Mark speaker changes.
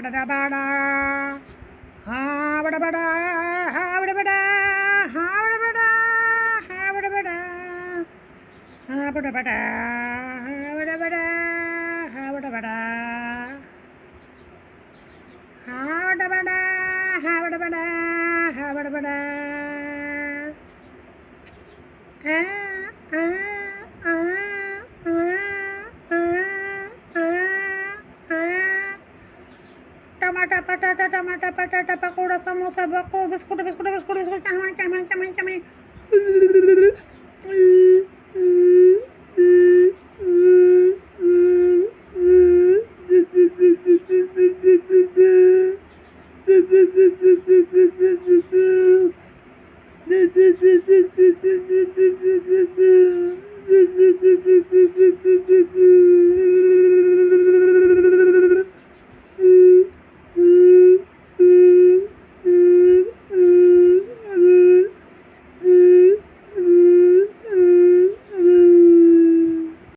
Speaker 1: bada bada. Ha bada bada. Ha bada bada. Ha bada bada. Ha bada bada. Ha bada bada. Ha bada bada. Ha bada bada. Ha bada bada. Ha bada bada. Ha bada bada. टमाटा potato tomato potato pakora samosa बको biscuit biscuit biscuit biscuit चावल चावल चावल चावल